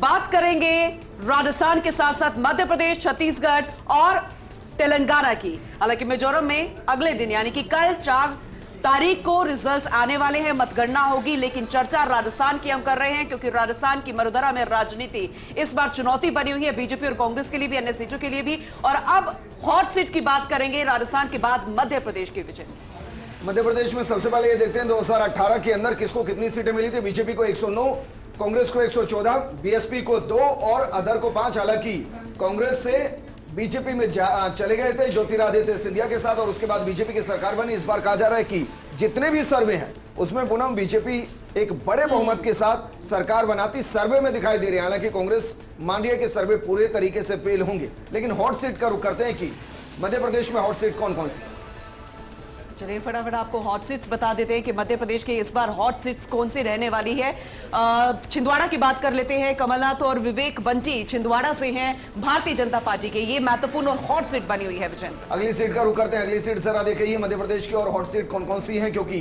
बात करेंगे राजस्थान के साथ साथ मध्य प्रदेश, छत्तीसगढ़ और तेलंगाना की। हालांकि मिजोरम में अगले दिन यानी कि कल 4 तारीख को रिजल्ट आने वाले हैं, मतगणना होगी। लेकिन चर्चा राजस्थान की हम कर रहे हैं क्योंकि राजस्थान की मरुधरा में राजनीति इस बार चुनौती बनी हुई है, बीजेपी और कांग्रेस के लिए भी, अन्य सीटों के लिए भी। और अब हॉट सीट की बात करेंगे राजस्थान के बाद मध्य प्रदेश के विजय। मध्य प्रदेश में सबसे पहले ये देखते हैं 2018 के अंदर किसको कितनी सीटें मिली थी। बीजेपी को 109, कांग्रेस को 114, बीएसपी को 2 और अदर को 5। हालांकि कांग्रेस से बीजेपी में चले गए थे ज्योतिरादित्य सिंधिया के साथ और उसके बाद बीजेपी की सरकार बनी। इस बार कहा जा रहा है कि जितने भी सर्वे हैं उसमें पुनः बीजेपी एक बड़े बहुमत के साथ सरकार बनाती सर्वे में दिखाई दे रही है। हालांकि कांग्रेस मान रही है कि सर्वे पूरे तरीके से फेल होंगे। लेकिन हॉट सीट का रुख करते हैं कि मध्य प्रदेश में हॉट सीट कौन कौन सी। चलिए फटाफट आपको हॉट सीट्स बता देते हैं कि मध्य प्रदेश की इस बार हॉट सीट्स कौन सी रहने वाली है। छिंदवाड़ा की बात कर लेते हैं। कमलनाथ और विवेक बंटी छिंदवाड़ा से हैं, भारतीय जनता पार्टी के। ये महत्वपूर्ण और हॉट सीट बनी हुई है विजेंद्र। अगली सीट का रुख करते हैं। अगली सीट जरा देखिए मध्य प्रदेश की और हॉट सीट कौन कौन सी है, क्योंकि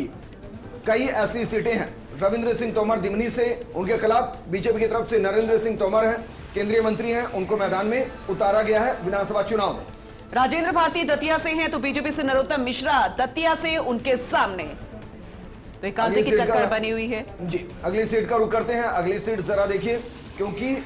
कई ऐसी सीटें हैं। रविंद्र सिंह तोमर दिमनी से, उनके खिलाफ बीजेपी की तरफ से नरेंद्र सिंह तोमर हैं, केंद्रीय मंत्री हैं, उनको मैदान में उतारा गया है विधानसभा चुनाव में। राजेंद्र भारती दतिया से हैं तो बीजेपी से नरोत्तम मिश्रा दतिया से उनके सामने। तो एक कांटे की टक्कर बनी हुई है जी। अगली सीट का रुख करते हैं। अगली सीट जरा देखिए, क्योंकि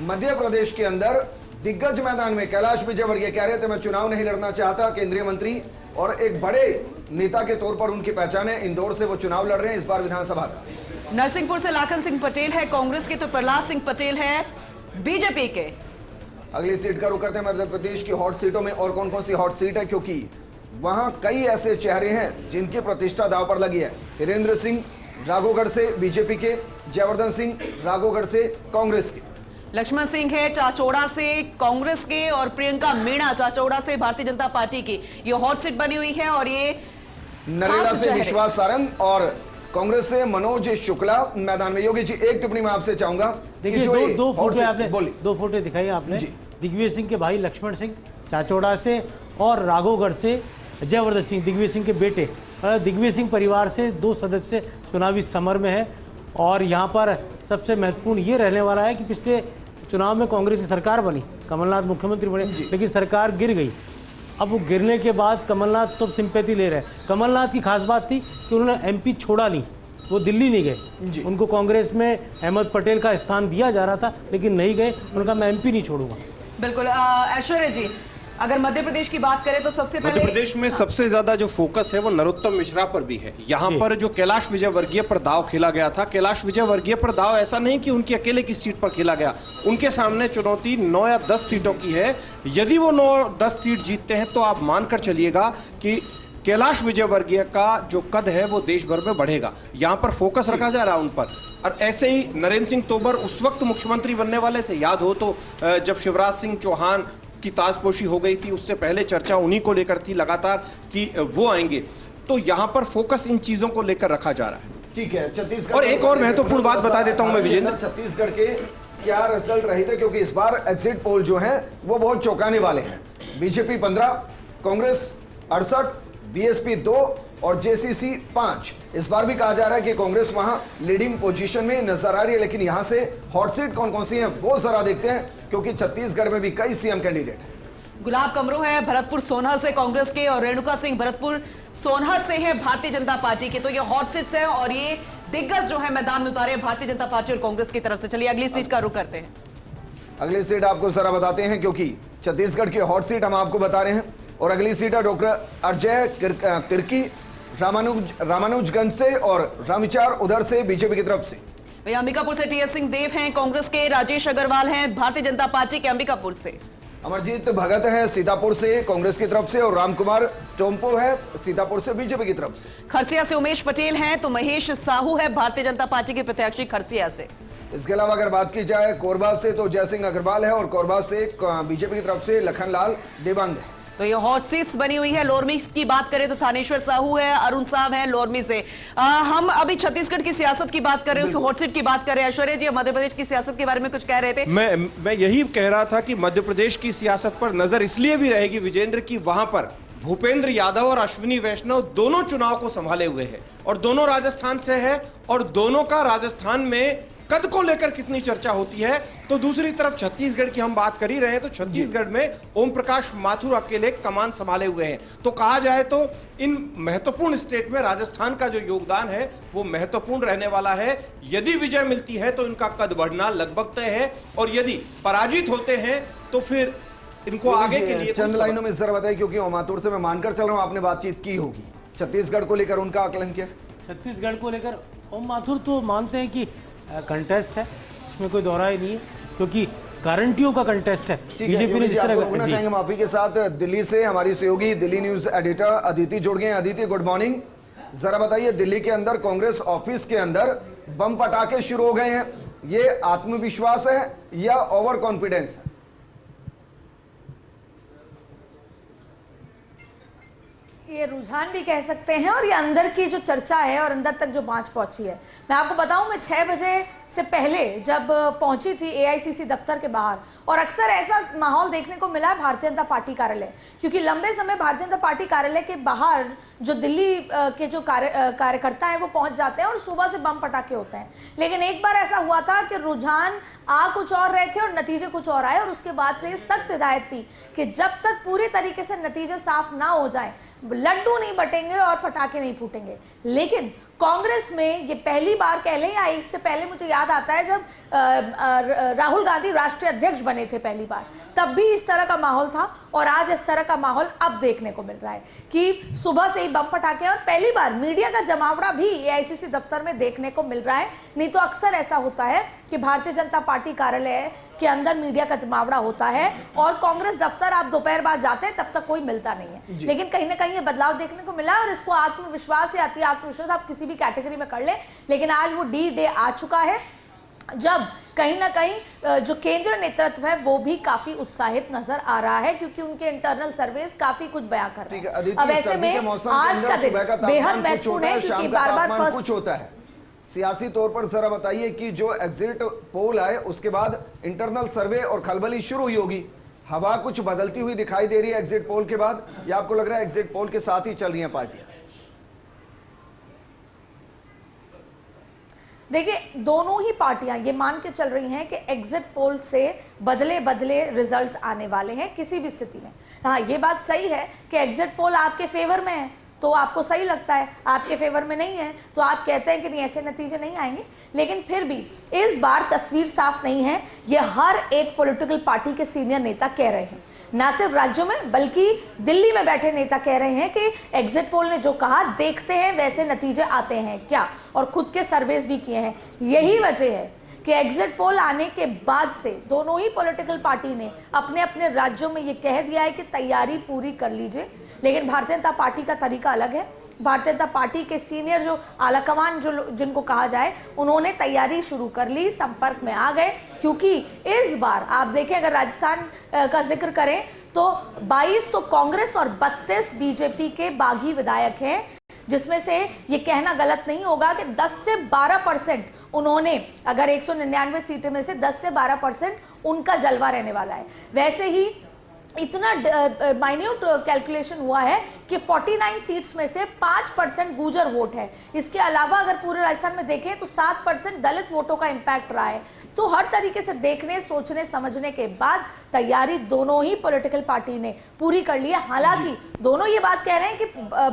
मध्य प्रदेश के अंदर दिग्गज मैदान में कैलाश विजयवर्गीय कह रहे थे मैं चुनाव नहीं लड़ना चाहता, केंद्रीय मंत्री और एक बड़े नेता के तौर पर उनकी पहचान है। इंदौर से वो चुनाव लड़ रहे हैं इस बार विधानसभा का। नरसिंहपुर से लाखन सिंह पटेल है कांग्रेस के, तो प्रहलाद सिंह पटेल है बीजेपी के। अगली सीट का रुख करते हैं मध्य प्रदेश की हॉट सीटों में। और कौन कौन सी हॉट सीट है, क्योंकि वहां कई ऐसे चेहरे हैं जिनकी प्रतिष्ठा दांव पर लगी है। हिरेंद्र सिंह राघोगढ़ से बीजेपी के, जयवर्धन सिंह राघोगढ़ से कांग्रेस के, लक्ष्मण सिंह है चाचौड़ा से कांग्रेस के, और प्रियंका मीणा चाचौड़ा से भारतीय जनता पार्टी की। ये हॉट सीट बनी हुई है। और ये नरेला से विश्वास सारंग और कांग्रेस से मनोज शुक्ला मैदान में। योगी जी एक टिप्पणी मैं आपसे चाहूंगा। देखिए दो फोटो आपने दो फोटो दिखाई आपने। दिग्विजय सिंह के भाई लक्ष्मण सिंह चाचौड़ा से और राघोगढ़ से जयवर्धन सिंह दिग्विजय सिंह के बेटे। दिग्विजय सिंह परिवार से 2 सदस्य चुनावी समर में है। और यहाँ पर सबसे महत्वपूर्ण ये रहने वाला है कि पिछले चुनाव में कांग्रेस की सरकार बनी, कमलनाथ मुख्यमंत्री बने, लेकिन सरकार गिर गई। अब वो गिरने के बाद कमलनाथ तो सिंपैथी ले रहे हैं। कमलनाथ की खास बात थी कि उन्होंने एमपी छोड़ा नहीं, वो दिल्ली नहीं गए। उनको कांग्रेस में अहमद पटेल का स्थान दिया जा रहा था लेकिन नहीं गए। उन्होंने कहा मैं एमपी नहीं छोड़ूंगा। बिल्कुल। ऐश्वर्या जी, अगर मध्य प्रदेश की बात करें तो सबसे पहले मध्य प्रदेश में सबसे ज्यादा जो फोकस है वो नरोत्तम मिश्रा पर भी है। यहाँ पर जो कैलाश विजयवर्गीय पर दाव खेला गया था, कैलाश विजयवर्गीय पर दाव ऐसा नहीं कि उनकी अकेले की सीट पर खेला गया, उनके सामने चुनौती 9 या 10 सीटों की है। यदि वो 9-10 सीट जीतते हैं तो आप मानकर चलिएगा कि कैलाश विजयवर्गीय का जो कद है वो देश भर में बढ़ेगा। यहाँ पर फोकस रखा जा रहा है उन पर। और ऐसे ही नरेंद्र सिंह तोमर उस वक्त मुख्यमंत्री बनने वाले थे, याद हो तो जब शिवराज सिंह चौहान की ताजपोशी हो गई थी, उससे पहले चर्चा उन्हीं को लेकर थी लगातार कि वो आएंगे। तो यहाँ पर फोकस इन चीजों को लेकर रखा जा रहा है। ठीक है। छत्तीसगढ़ और एक और महत्वपूर्ण बात बता देता हूं मैं विजेंद्र, छत्तीसगढ़ के क्या रिजल्ट रहे थे, क्योंकि इस बार एग्जिट पोल जो है वो बहुत चौंकाने वाले हैं। बीजेपी 15, कांग्रेस 68, बीएसपी 2 और जेसीसी 5। इस बार भी कहा जा रहा है कि कांग्रेस वहां लीडिंग पोजीशन में नजर आ रही है। लेकिन यहां से हॉट सीट कौन कौन सी हैं वो जरा देखते हैं, क्योंकि छत्तीसगढ़ में भी कई सीएम कैंडिडेट हैं। गुलाब कमरू है भरतपुर सोनहत से कांग्रेस के, और रेणुका सिंह भरतपुर सोनहत से है भारतीय जनता पार्टी के। तो ये हॉट सीट्स है और ये दिग्गज जो है मैदान में उतारे भारतीय जनता पार्टी और कांग्रेस की तरफ से। चलिए अगली सीट का रुख करते हैं। अगली सीट आपको जरा बताते हैं, क्योंकि छत्तीसगढ़ की हॉट सीट हम आपको बता रहे हैं। और अगली सीट है डॉक्टर अजय तिर्की रामानुजगंज से और रामविचार उधर से बीजेपी की तरफ से। अंबिकापुर से टीएस सिंह देव हैं कांग्रेस के, राजेश अग्रवाल हैं भारतीय जनता पार्टी के अंबिकापुर से। अमरजीत भगत है सीतापुर से कांग्रेस की तरफ से और रामकुमार टोम्पो है सीतापुर से बीजेपी की तरफ से। खरसिया से उमेश पटेल हैं तो महेश साहू है भारतीय जनता पार्टी के प्रत्याशी खरसिया से। इसके अलावा अगर बात की जाए कोरबा से तो जयसिंह अग्रवाल है और कोरबा से बीजेपी की तरफ से लखनलाल देवांग है। तो ये हॉट सीट्स बनी हुई है। लोरमी की बात करें तो थानेश्वर साहू है, अरुण साहब है लोरमी से। हम अभी छत्तीसगढ़ की सियासत की बात कर रहे हैं, उस हॉट सीट की बात कर रहे हैं। ऐश्वर्या जी मध्य प्रदेश की सियासत के बारे में कुछ कह रहे थे। मैं यही कह रहा था कि मध्य प्रदेश की सियासत पर नजर इसलिए भी रहेगी विजेंद्र की वहां पर भूपेंद्र यादव और अश्विनी वैष्णव दोनों चुनाव को संभाले हुए हैं और दोनों राजस्थान से है और दोनों का राजस्थान में कद को लेकर कितनी चर्चा होती है। तो दूसरी तरफ छत्तीसगढ़ की हम बात कर ही रहे हैं, तो छत्तीसगढ़ में ओम प्रकाश माथुर अकेले कमान संभाले हुए हैं। तो कहा जाए तो इन महत्वपूर्ण स्टेट में राजस्थान का जो योगदान है वो महत्वपूर्ण रहने वाला है। यदि विजय मिलती है तो इनका कद बढ़ना लगभग तय है, और यदि पराजित होते हैं तो फिर इनको आगे के लिए चंद लाइनों में जरा बताइए, क्योंकि ओम माथुर से मैं मानकर चल रहा हूं आपने बातचीत की होगी, छत्तीसगढ़ को लेकर उनका आकलन क्या? छत्तीसगढ़ को लेकर ओम माथुर तो मानते हैं कि कंटेस्ट है, इसमें कोई दोहराई नहीं है, क्योंकि गारंटियों का कंटेस्ट है। बीजेपी ने जिस तरह रुकना चाहेंगे हम आप ही के साथ। दिल्ली से हमारी सहयोगी दिल्ली न्यूज एडिटर अदिति जुड़ गए हैं। Aditi, good morning. जरा बताइए, दिल्ली के अंदर कांग्रेस ऑफिस के अंदर बम पटाखे शुरू हो गए हैं, ये आत्मविश्वास है या ओवर कॉन्फिडेंस है? ये रुझान भी कह सकते हैं, और ये अंदर की जो चर्चा है और अंदर तक जो बात पहुंची है। मैं आपको बताऊं, मैं 6 बजे से पहले जब पहुंची थी एआईसीसी दफ्तर के बाहर, और अक्सर ऐसा माहौल देखने को मिला है भारतीय जनता पार्टी कार्यालय, क्योंकि लंबे समय भारतीय जनता पार्टी कार्यालय के बाहर जो दिल्ली के जो कार्यकर्ता हैं वो पहुंच जाते हैं और सुबह से बम पटाखे होते हैं। लेकिन एक बार ऐसा हुआ था कि रुझान आ कुछ और रहे थे और नतीजे कुछ और आए, और उसके बाद से ये सख्त हिदायत थी कि जब तक पूरी तरीके से नतीजे साफ ना हो जाएं, लड्डू नहीं बटेंगे और पटाखे नहीं फूटेंगे। लेकिन कांग्रेस में ये पहली बार कह लें, या इससे पहले मुझे याद आता है जब राहुल गांधी राष्ट्रीय अध्यक्ष बने थे पहली बार, तब भी इस तरह का माहौल था, और आज इस तरह का माहौल अब देखने को मिल रहा है कि सुबह से ही बम पटाखे, और पहली बार मीडिया का जमावड़ा भी एआईसीसी दफ्तर में देखने को मिल रहा है। नहीं तो अक्सर ऐसा होता है कि भारतीय जनता पार्टी कार्यालय के अंदर मीडिया का जमावड़ा होता है, और कांग्रेस दफ्तर आप दोपहर बाद जाते हैं तब तक कोई मिलता नहीं है। लेकिन कहीं ना कहीं ये बदलाव देखने को मिला है, और इसको आत्मविश्वास या अति आत्मविश्वास आप किसी भी कैटेगरी में कर ले, लेकिन आज वो डे आ चुका है जब कहीं ना कहीं जो केंद्रीय नेतृत्व है वो भी काफी उत्साहित नजर आ रहा है, क्योंकि उनके इंटरनल सर्वेस काफी कुछ बयां कर रहे हैं। अब ऐसे में आज का दिन बेहद महत्वपूर्ण है, क्योंकि बार-बार फर्स्ट होता है सियासी तौर पर। जरा बताइए कि जो एग्जिट पोल आए उसके बाद इंटरनल सर्वे और खलबली शुरू हुई होगी, हवा कुछ बदलती हुई दिखाई दे रही है एग्जिट पोल के बाद, या आपको लग रहा है एग्जिट पोल के साथ ही चल रही हैं पार्टियां? देखिए, दोनों ही पार्टियां ये मान के चल रही हैं कि एग्जिट पोल से बदले बदले रिजल्ट्स आने वाले हैं किसी भी स्थिति में। हाँ, ये बात सही है कि एग्जिट पोल आपके फेवर में है तो आपको सही लगता है, आपके फेवर में नहीं है तो आप कहते हैं कि नहीं, ऐसे नतीजे नहीं आएंगे। लेकिन फिर भी इस बार तस्वीर साफ नहीं है, ये हर एक पॉलिटिकल पार्टी के सीनियर नेता कह रहे हैं, ना सिर्फ राज्यों में बल्कि दिल्ली में बैठे नेता कह रहे हैं कि एग्जिट पोल ने जो कहा देखते हैं वैसे नतीजे आते हैं क्या, और खुद के सर्वेस भी किए हैं। यही वजह है कि एग्जिट पोल आने के बाद से दोनों ही पॉलिटिकल पार्टी ने अपने अपने राज्यों में ये कह दिया है कि तैयारी पूरी कर लीजिए। लेकिन भारतीय जनता पार्टी का तरीका अलग है। भारतीय जनता पार्टी के सीनियर जो आलाकमान जो जिनको कहा जाए, उन्होंने तैयारी शुरू कर ली, संपर्क में आ गए, क्योंकि इस बार आप देखें, अगर राजस्थान का जिक्र करें तो 22 तो कांग्रेस और 32 बीजेपी के बागी विधायक हैं, जिसमें से ये कहना गलत नहीं होगा कि 10 से 12% उन्होंने, अगर 199 सीटें में से 10 से 12% उनका जलवा रहने वाला है। वैसे ही इतना माइन्यूट कैलकुलेशन हुआ है कि 49 सीट्स में से 5% गुर्जर वोट है। इसके अलावा अगर पूरे राजस्थान में देखें तो 7% दलित वोटों का इंपैक्ट रहा है। तो हर तरीके से देखने, सोचने, समझने के बाद तैयारी दोनों ही पॉलिटिकल पार्टी ने पूरी कर ली है। हालांकि दोनों ये बात कह रहे हैं कि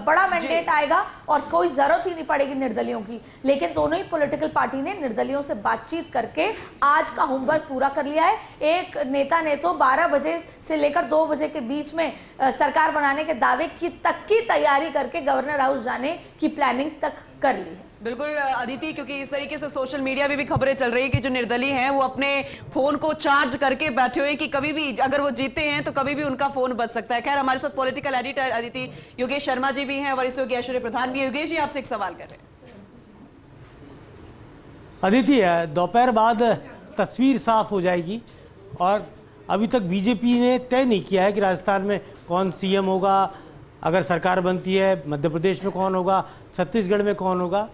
बड़ा मैंडेट आएगा और कोई जरूरत ही नहीं पड़ेगी निर्दलियों की, लेकिन दोनों ही पॉलिटिकल पार्टी ने निर्दलियों से बातचीत करके आज का होमवर्क पूरा कर लिया है। एक नेता ने तो 12 बजे से लेकर 2 बजे के बीच में सरकार बनाने के दावे की तक की तैयारी करके गवर्नर हाउस जाने की प्लानिंग तक कर ली है। बिल्कुल अदिति, क्योंकि इस तरीके से सोशल मीडिया में भी खबरें चल रही है कि जो निर्दलीय हैं वो अपने फोन को चार्ज करके बैठे हुए हैं कि कभी भी अगर वो जीते हैं तो कभी भी उनका फोन बच सकता है। खैर, हमारे साथ पॉलिटिकल एडिटर अदिति योगेश शर्मा जी भी हैं, वरिष्ठ सहयोगी ऐश्वर्य प्रधान भी। योगेश जी, आपसे एक सवाल कर रहे हैं। अदिति, दोपहर बाद तस्वीर साफ हो जाएगी, और अभी तक बीजेपी ने तय नहीं किया है कि राजस्थान में कौन सीएम होगा, अगर सरकार बनती है मध्य प्रदेश में कौन होगा, छत्तीसगढ़ में कौन होगा।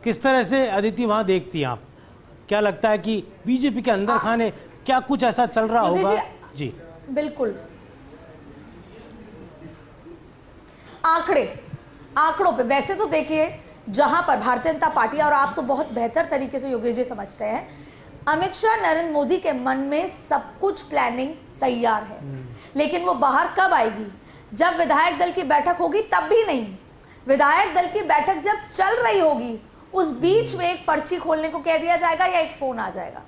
किस तरह से अदिति वहां देखती हैं आप? क्या लगता है कि बीजेपी के अंदर खाने क्या कुछ ऐसा चल रहा होगा? जी बिल्कुल, आंकड़ों पे वैसे तो देखिए जहां पर भारतीय जनता पार्टी, और आप तो बहुत बेहतर तरीके से योगेश जी समझते हैं, अमित शाह नरेंद्र मोदी के मन में सब कुछ प्लानिंग तैयार है, लेकिन वो बाहर कब आएगी? जब विधायक दल की बैठक होगी तब भी नहीं। विधायक दल की बैठक जब चल रही होगी उस बीच में एक पर्ची खोलने को कह दिया जाएगा या एक फोन आ जाएगा।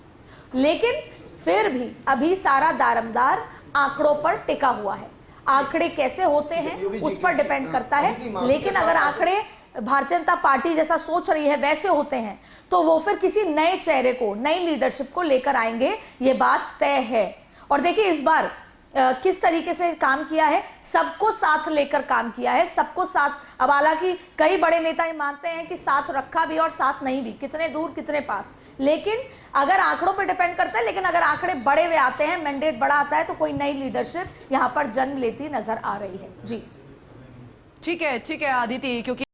लेकिन फिर भी अभी सारा दारमदार आंकड़ों पर टिका हुआ है। आंकड़े कैसे होते हैं उस पर डिपेंड करता है, लेकिन अगर आंकड़े भारतीय जनता पार्टी जैसा सोच रही है वैसे होते हैं तो वो फिर किसी नए चेहरे को, नई लीडरशिप को लेकर आएंगे, ये बात तय है। और देखिए इस बार किस तरीके से काम किया है, सबको साथ लेकर काम किया है, सबको साथ। अब हालांकि कई बड़े नेता ये मानते हैं कि साथ रखा भी और साथ नहीं भी, कितने दूर कितने पास, लेकिन अगर आंकड़ों पर डिपेंड करता है, लेकिन अगर आंकड़े बड़े हुए आते हैं, मैंडेट बड़ा आता है, तो कोई नई लीडरशिप यहां पर जन्म लेती नजर आ रही है। जी ठीक है अदिति, क्योंकि